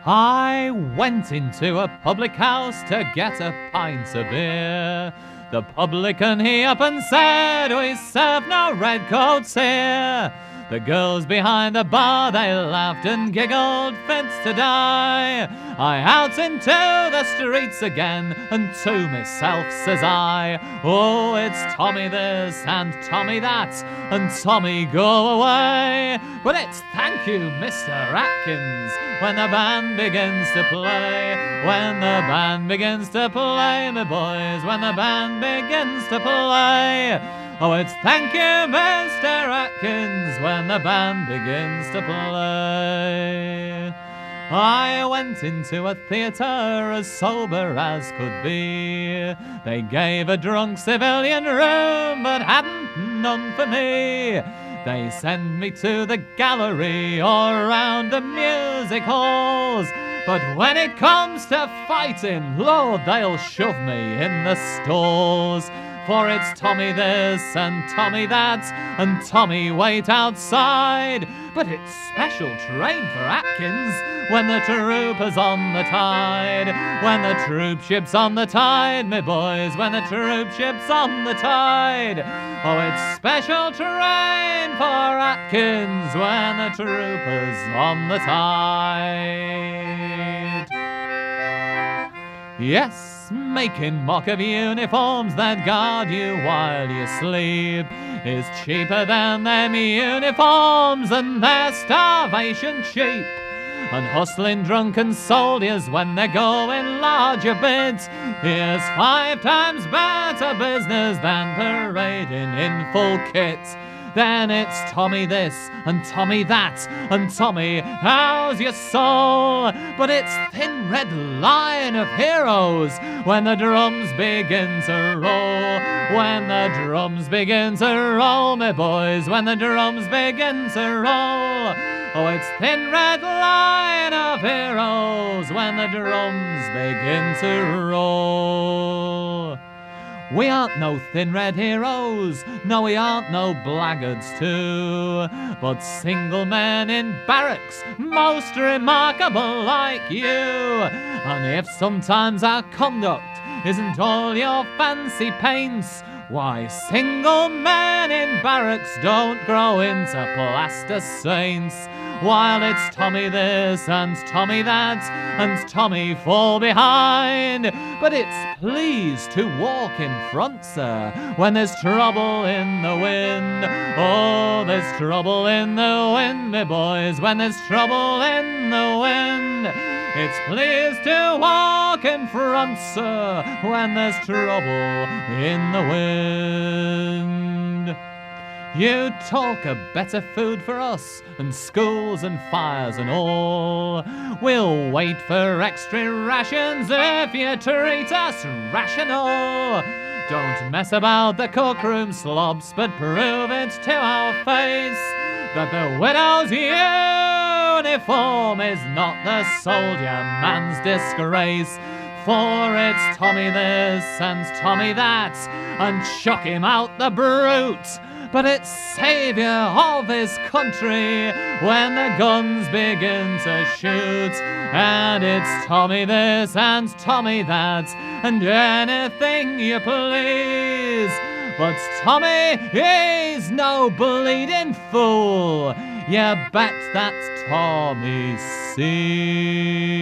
I went into a public house to get a pint of beer. The publican he up and said, "We serve no redcoats here." The girls behind the bar, they laughed and giggled fit to die. I out into the streets again, and to myself says I, "Oh, it's Tommy this and Tommy that, and Tommy go away." But it's "Thank you, Mr. Atkins," when the band begins to play. When the band begins to play, my boys, when the band begins to play. Oh, it's "Thank you, Mr. Atkins," when the band begins to play. I went into a theatre as sober as could be. They gave a drunk civilian room, but hadn't none for me. They send me to the gallery or round the music halls. But when it comes to fighting, Lord, they'll shove me in the stalls. For it's Tommy this and Tommy that, and Tommy wait outside. But it's special train for Atkins when the troopers on the tide. When the troop ship's on the tide, me boys, when the troop ship's on the tide. Oh, it's special train for Atkins when the troopers on the tide. Yes, making mock of uniforms that guard you while you sleep is cheaper than them uniforms and their starvation cheap. And hustling drunken soldiers when they're going large a bit is 5 times better business than parading in full kit. Then it's Tommy this and Tommy that, and Tommy, how's your soul? But it's thin red line of heroes when the drums begin to roll. When the drums begin to roll, me boys, when the drums begin to roll. Oh, it's thin red line of heroes when the drums begin to roll. We aren't no thin red heroes, no we aren't no blackguards too, but single men in barracks, most remarkable like you. And if sometimes our conduct isn't all your fancy paints, why, single men in barracks don't grow into plaster saints. While it's Tommy this and Tommy that, and Tommy fall behind. But it's please to walk in front, sir, when there's trouble in the wind. Oh, there's trouble in the wind, me boys, when there's trouble in the wind. It's please to walk in front, sir, when there's trouble in the wind. You talk of better food for us, and schools and fires and all. We'll wait for extra rations if you treat us rational. Don't mess about the cookroom slobs, but prove it to our face that the widow's uniform is not the soldier man's disgrace. For it's Tommy this and Tommy that, and chuck him out the brute. But it's saviour of his country when the guns begin to shoot. And it's Tommy this and Tommy that, and anything you please. But Tommy, he's no bleeding fool. You bet that Tommy sees.